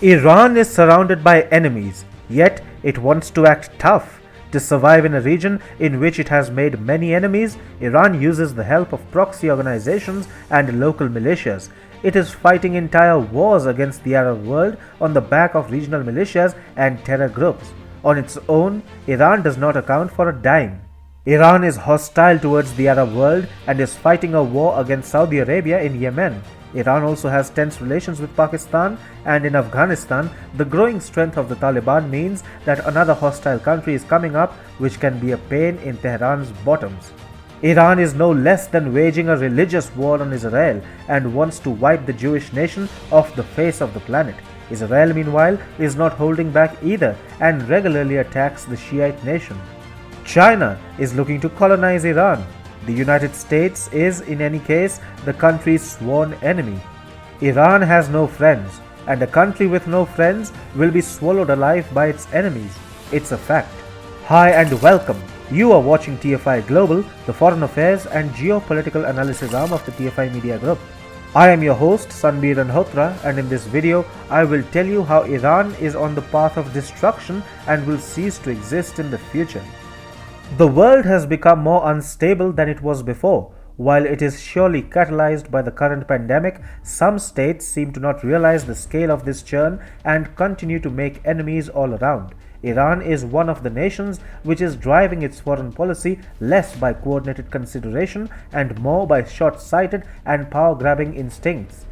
Iran is surrounded by enemies, yet it wants to act tough. To survive in a region in which it has made many enemies, Iran uses the help of proxy organizations and local militias. It is fighting entire wars against the Arab world on the back of regional militias and terror groups. On its own, Iran does not account for a dime. Iran is hostile towards the Arab world and is fighting a war against Saudi Arabia in Yemen. Iran also has tense relations with Pakistan, and in Afghanistan, the growing strength of the Taliban means that another hostile country is coming up which can be a pain in Tehran's bottoms. Iran is no less than waging a religious war on Israel and wants to wipe the Jewish nation off the face of the planet. Israel, meanwhile, is not holding back either and regularly attacks the Shiite nation. China is looking to colonize Iran. The United States is, in any case, the country's sworn enemy. Iran has no friends, and a country with no friends will be swallowed alive by its enemies. It's a fact. Hi and welcome. You are watching TFI Global, the foreign affairs and geopolitical analysis arm of the TFI Media Group. I am your host Sanbir Ranhotra, and in this video I will tell you how Iran is on the path of destruction and will cease to exist in the future. The world has become more unstable than it was before. While it is surely catalyzed by the current pandemic, some states seem to not realize the scale of this churn and continue to make enemies all around. Iran is one of the nations which is driving its foreign policy less by coordinated consideration and more by short-sighted and power-grabbing instincts.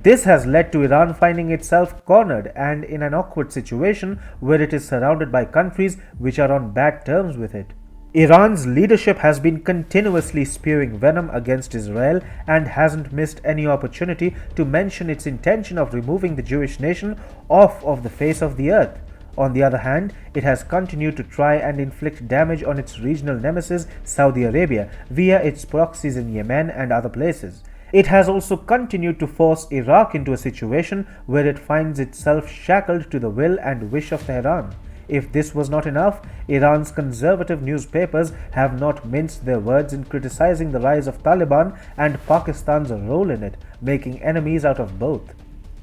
This has led to Iran finding itself cornered and in an awkward situation where it is surrounded by countries which are on bad terms with it. Iran's leadership has been continuously spewing venom against Israel and hasn't missed any opportunity to mention its intention of removing the Jewish nation off of the face of the earth. On the other hand, it has continued to try and inflict damage on its regional nemesis Saudi Arabia via its proxies in Yemen and other places. It has also continued to force Iraq into a situation where it finds itself shackled to the will and wish of Tehran. If this was not enough, Iran's conservative newspapers have not minced their words in criticizing the rise of Taliban and Pakistan's role in it, making enemies out of both.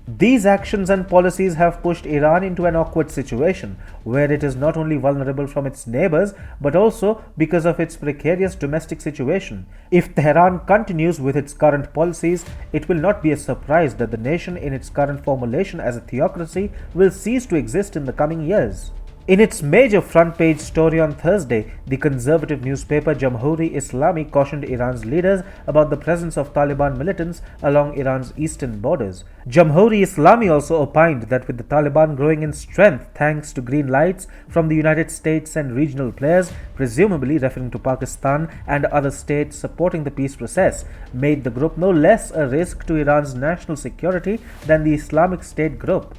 These actions and policies have pushed Iran into an awkward situation, where it is not only vulnerable from its neighbors, but also because of its precarious domestic situation. If Tehran continues with its current policies, it will not be a surprise that the nation in its current formulation as a theocracy will cease to exist in the coming years. In its major front-page story on Thursday, the conservative newspaper Jamhuri Islami cautioned Iran's leaders about the presence of Taliban militants along Iran's eastern borders. Jamhuri Islami also opined that with the Taliban growing in strength thanks to green lights from the United States and regional players, presumably referring to Pakistan and other states supporting the peace process, made the group no less a risk to Iran's national security than the Islamic State group.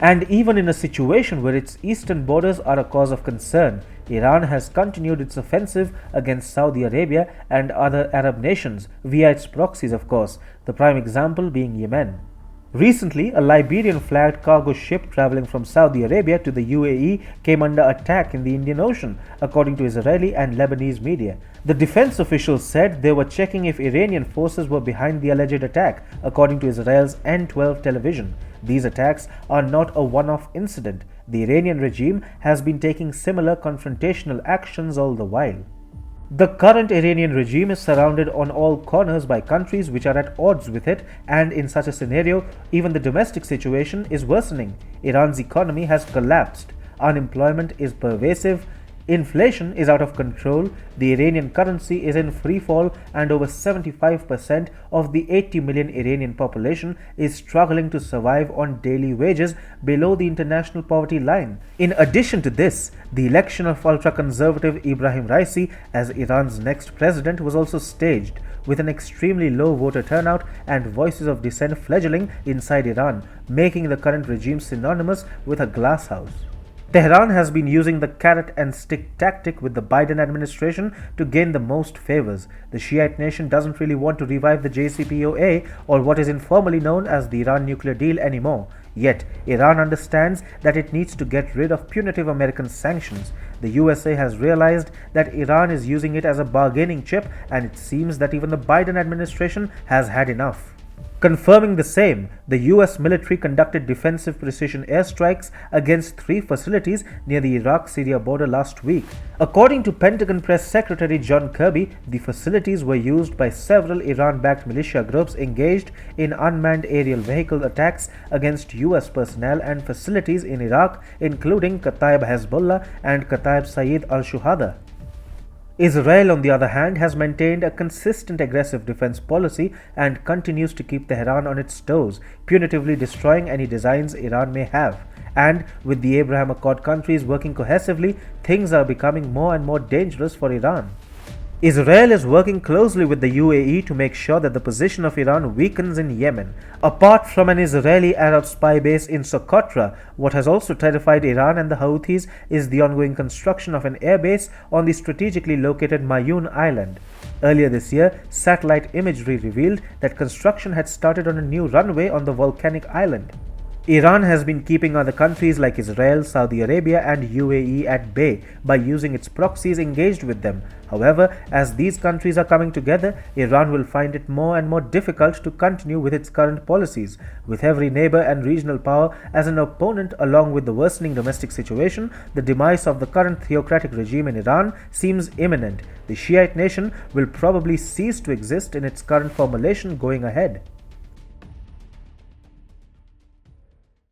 And even in a situation where its eastern borders are a cause of concern, Iran has continued its offensive against Saudi Arabia and other Arab nations, via its proxies of course, the prime example being Yemen. Recently, a Liberian-flagged cargo ship traveling from Saudi Arabia to the UAE came under attack in the Indian Ocean, according to Israeli and Lebanese media. The defense officials said they were checking if Iranian forces were behind the alleged attack, according to Israel's N12 television. These attacks are not a one-off incident. The Iranian regime has been taking similar confrontational actions all the while. The current Iranian regime is surrounded on all corners by countries which are at odds with it, and in such a scenario, even the domestic situation is worsening. Iran's economy has collapsed, unemployment is pervasive, inflation is out of control, the Iranian currency is in free fall, and over 75% of the 80 million Iranian population is struggling to survive on daily wages below the international poverty line. In addition to this, the election of ultra-conservative Ibrahim Raisi as Iran's next president was also staged, with an extremely low voter turnout and voices of dissent fledgling inside Iran, making the current regime synonymous with a glass house. Tehran has been using the carrot and stick tactic with the Biden administration to gain the most favors. The Shiite nation doesn't really want to revive the JCPOA, or what is informally known as the Iran nuclear deal, anymore. Yet, Iran understands that it needs to get rid of punitive American sanctions. The USA has realized that Iran is using it as a bargaining chip, and it seems that even the Biden administration has had enough. Confirming the same, the US military conducted defensive precision airstrikes against 3 facilities near the Iraq-Syria border last week. According to Pentagon Press Secretary John Kirby, the facilities were used by several Iran-backed militia groups engaged in unmanned aerial vehicle attacks against US personnel and facilities in Iraq, including Kataib Hezbollah and Kataib Sayyid al-Shuhada. Israel, on the other hand, has maintained a consistent aggressive defense policy and continues to keep Tehran on its toes, punitively destroying any designs Iran may have. And with the Abraham Accord countries working cohesively, things are becoming more and more dangerous for Iran. Israel is working closely with the UAE to make sure that the position of Iran weakens in Yemen. Apart from an Israeli Arab spy base in Socotra, what has also terrified Iran and the Houthis is the ongoing construction of an airbase on the strategically located Mayoun Island. Earlier this year, satellite imagery revealed that construction had started on a new runway on the volcanic island. Iran has been keeping other countries like Israel, Saudi Arabia and UAE at bay by using its proxies engaged with them. However, as these countries are coming together, Iran will find it more and more difficult to continue with its current policies. With every neighbor and regional power as an opponent along with the worsening domestic situation, the demise of the current theocratic regime in Iran seems imminent. The Shiite nation will probably cease to exist in its current formulation going ahead.